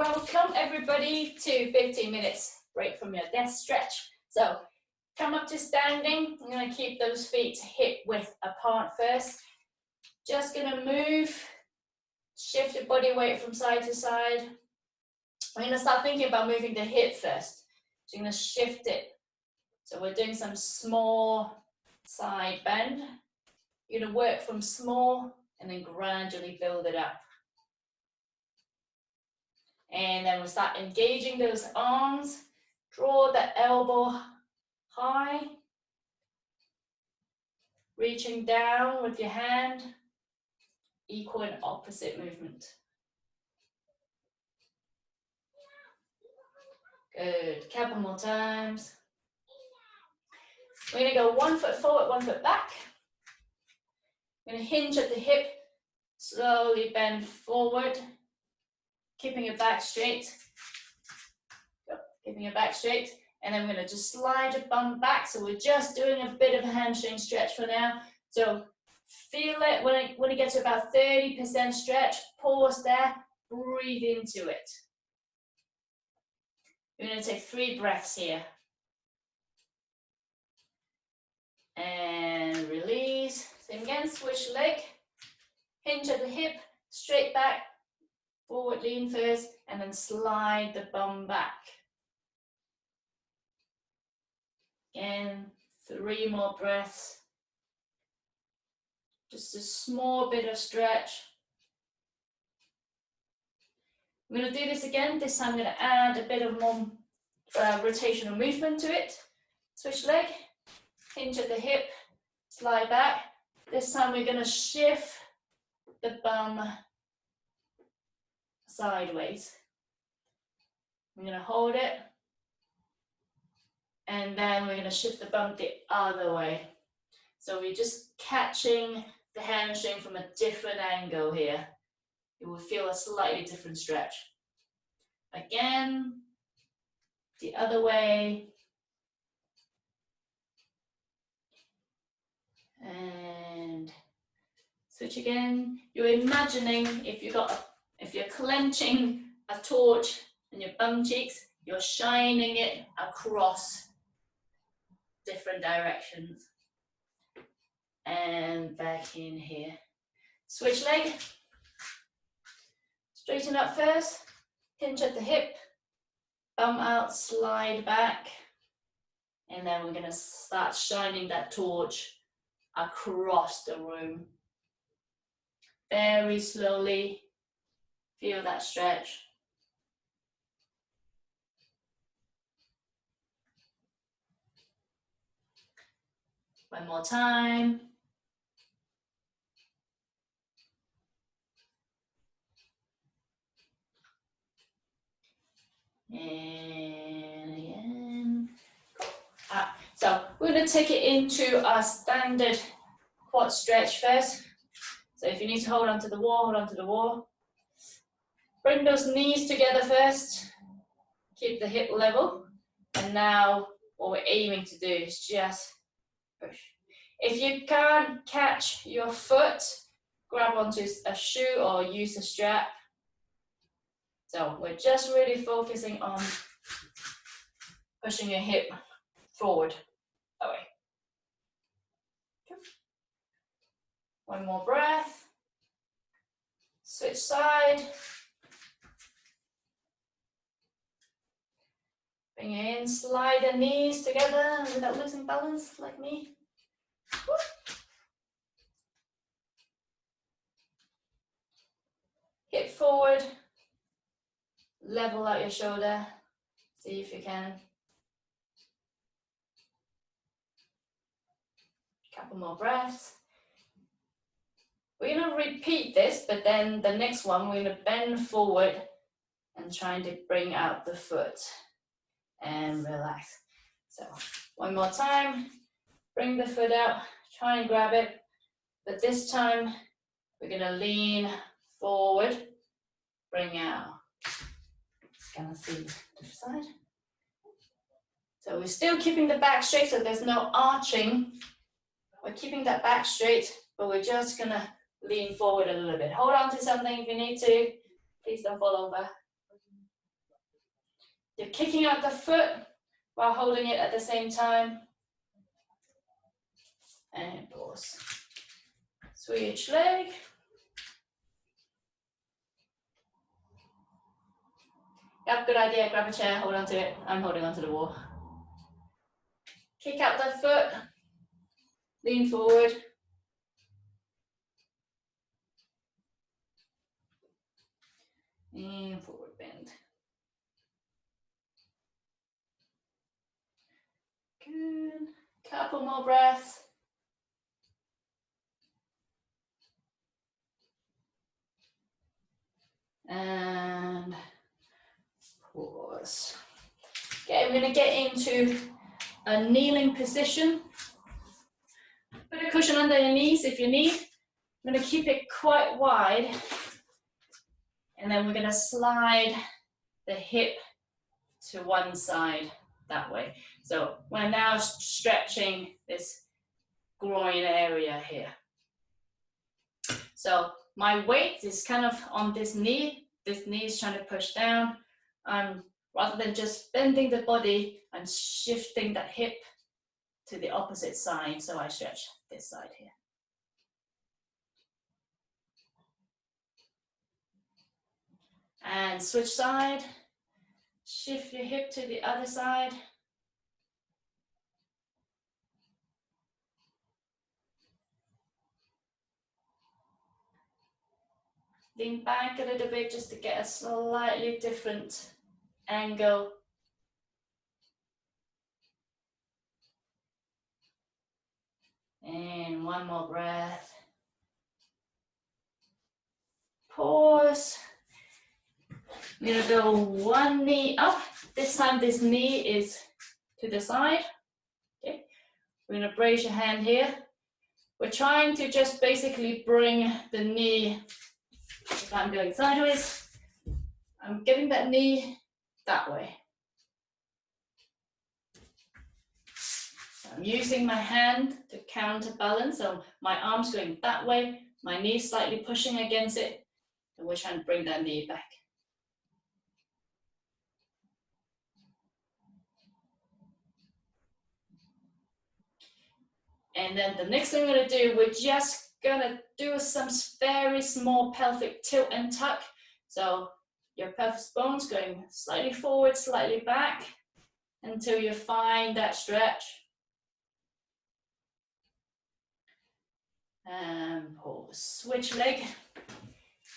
Welcome everybody to 15 minutes break from your desk stretch. So come up to standing. I'm going to keep those feet hip width apart first. Just going to move, shift your body weight from side to side. We're going to start thinking about moving the hip first. So you're going to shift it. So we're doing some small side bend. You're going to work from small and then gradually build it up. And then we'll start engaging those arms. Draw the elbow high. Reaching down with your hand. Equal and opposite movement. Good. Couple more times. We're going to go 1 foot forward, 1 foot back. We're going to hinge at the hip. Slowly bend forward. Keeping your back straight. Keeping your back straight. And then we're going to just slide your bum back. So we're just doing a bit of a hamstring stretch for now. So feel it when it gets to about 30% stretch. Pause there. Breathe into it. We're going to take 3 breaths here. And release. Same again. Switch leg. Hinge at the hip. Straight back. Forward lean first, and then slide the bum back. Again, 3 more breaths. Just a small bit of stretch. I'm going to do this again. This time I'm going to add a bit of more rotational movement to it. Switch leg, hinge at the hip, slide back. This time we're going to shift the bum sideways. I'm going to hold it, and then we're going to shift the bum the other way. So we're just catching the hamstring from a different angle here. You will feel a slightly different stretch. Again, the other way. And switch again. You're imagining if you're clenching a torch in your bum cheeks, you're shining it across different directions. And back in here. Switch leg. Straighten up first. Hinge at the hip. Bum out, slide back. And then we're going to start shining that torch across the room. Very slowly. Feel that stretch. One more time. And again. So we're going to take it into our standard quad stretch first. So if you need to hold onto the wall, hold onto the wall. Bring those knees together first. Keep the hip level. And now what we're aiming to do is just push. If you can't catch your foot, grab onto a shoe or use a strap. So we're just really focusing on pushing your hip forward. Away. One more breath. Switch side. Bring it in, slide the knees together without losing balance, like me. Woo. Hip forward. Level out your shoulder. See if you can. Couple more breaths. We're going to repeat this, but then the next one we're going to bend forward and trying to bring out the foot and relax. So one more time, bring the foot out, try and grab it, but this time we're going to lean forward, bring out. Gonna see the side. So we're still keeping the back straight, so there's no arching. We're keeping that back straight, but we're just gonna lean forward a little bit. Hold on to something if you need to. Please don't fall over. You're kicking out the foot while holding it at the same time. And pause. Switch leg. Yep, good idea. Grab a chair, hold on to it. I'm holding onto the wall. Kick out the foot. Lean forward. And forward bend. Good. Couple more breaths. And pause. Okay, we're going to get into a kneeling position. Put a cushion under your knees if you need. I'm going to keep it quite wide. And then we're going to slide the hip to one side that way. So we're now stretching this groin area here. So my weight is kind of on this knee. This knee is trying to push down. Rather than just bending the body, I'm shifting that hip to the opposite side. So I stretch this side here. And switch side. Shift your hip to the other side. Lean back a little bit just to get a slightly different angle. And one more breath. Pause. I'm going to go one knee up. This time this knee is to the side. Okay. We're going to brace your hand here. We're trying to just basically bring the knee, if I'm going sideways, I'm getting that knee that way. I'm using my hand to counterbalance, so my arm's going that way, my knee slightly pushing against it, and we're trying to bring that knee back. And then the next thing we're going to do, we're just going to do some very small pelvic tilt and tuck. So your pelvis bone's going slightly forward, slightly back, until you find that stretch. And pause. Switch leg.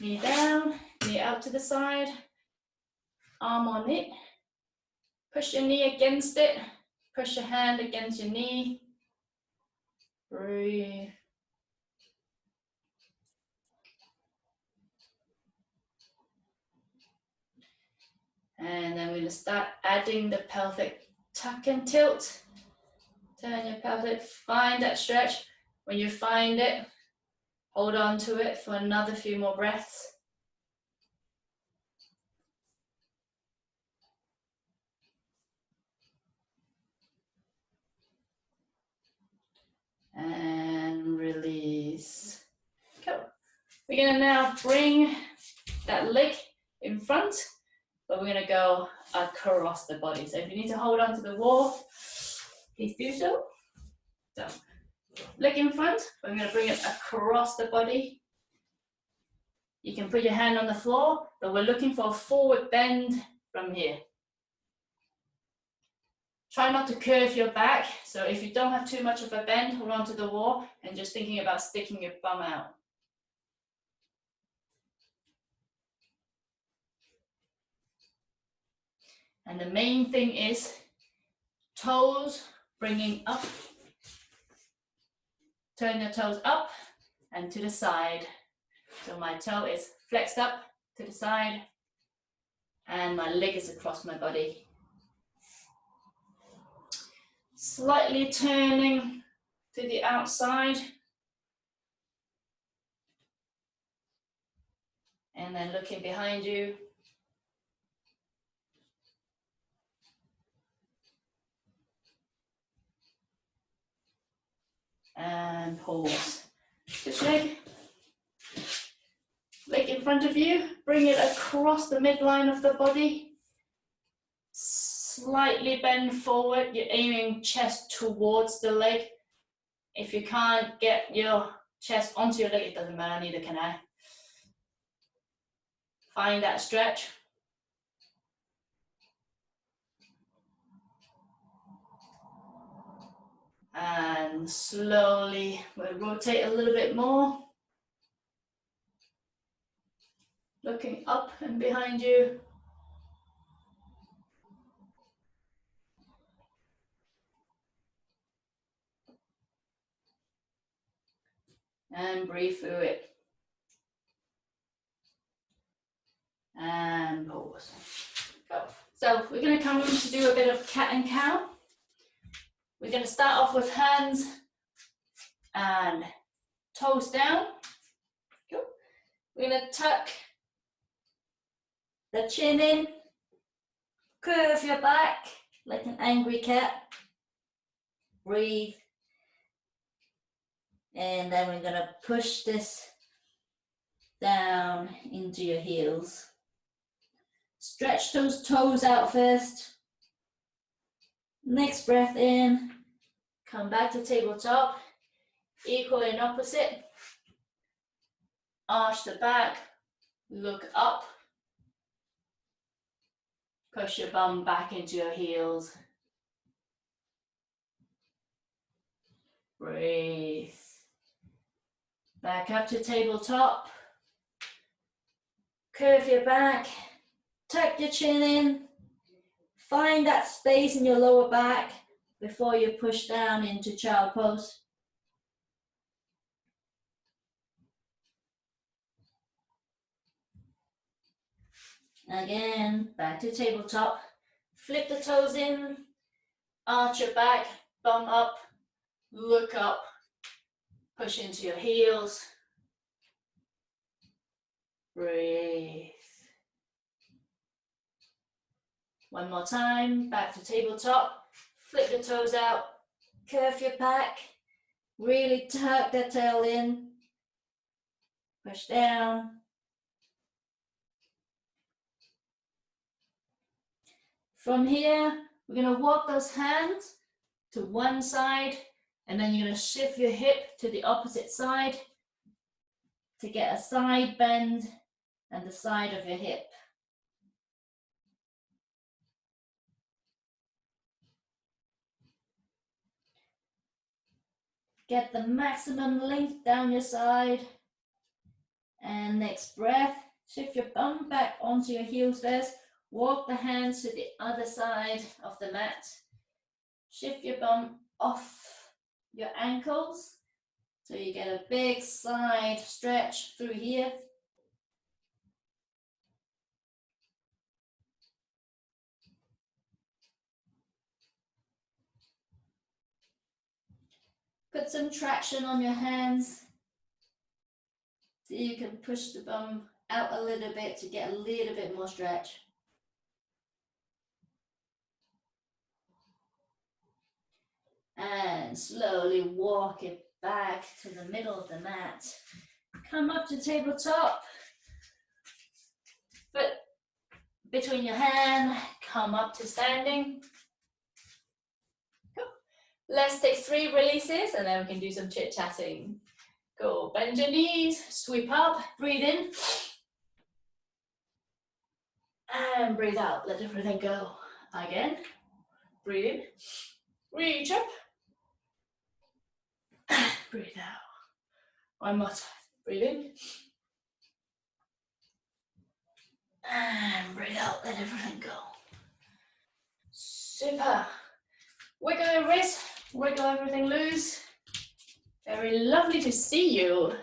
Knee down, knee out to the side, arm on it. Push your knee against it. Push your hand against your knee. Breathe. And then we're going to start adding the pelvic tuck and tilt. Turn your pelvic, find that stretch. When you find it, hold on to it for another few more breaths. And release. Cool. We're going to now bring that leg in front, but we're going to go across the body. So if you need to hold on to the wall, please do so. So, leg in front, we're going to bring it across the body. You can put your hand on the floor, but we're looking for a forward bend from here. Try not to curve your back, so if you don't have too much of a bend, hold on to the wall and just thinking about sticking your bum out. And the main thing is toes bringing up. Turn your toes up and to the side. So my toe is flexed up to the side and my leg is across my body. Slightly turning to the outside. And then looking behind you. And pause. Switch leg. Leg in front of you. Bring it across the midline of the body. Slightly bend forward, you're aiming chest towards the leg. If you can't get your chest onto your leg, it doesn't matter, neither can I. Find that stretch. And slowly we'll rotate a little bit more. Looking up and behind you. And breathe through it. And pause. Go. So we're going to come in to do a bit of cat and cow. We're going to start off with hands and toes down. Go. We're going to tuck the chin in, curve your back like an angry cat. Breathe. And then we're going to push this down into your heels. Stretch those toes out first. Next breath in. Come back to tabletop. Equal and opposite. Arch the back. Look up. Push your bum back into your heels. Breathe. Back up to tabletop. Curve your back. Tuck your chin in. Find that space in your lower back before you push down into child pose. Again, back to tabletop. Flip the toes in. Arch your back. Bum up. Look up. Push into your heels. Breathe. One more time, back to tabletop. Flip the toes out. Curve your back. Really tuck the tail in. Push down. From here, we're going to walk those hands to one side, and then you're going to shift your hip to the opposite side to get a side bend and the side of your hip. Get the maximum length down your side. And next breath, shift your bum back onto your heels first. Walk the hands to the other side of the mat. Shift your bum off your ankles so you get a big side stretch through here. Put some traction on your hands so you can push the bum out a little bit to get a little bit more stretch. And slowly walk it back to the middle of the mat. Come up to tabletop. Foot between your hand, come up to standing. Go. Let's take 3 releases and then we can do some chit-chatting. Go, bend your knees, sweep up, breathe in. And breathe out, let everything go. Again, breathe in, reach up. Breathe out. One more time, breathe in. And breathe out, let everything go. Super. Wiggle your wrist, wiggle everything loose. Very lovely to see you.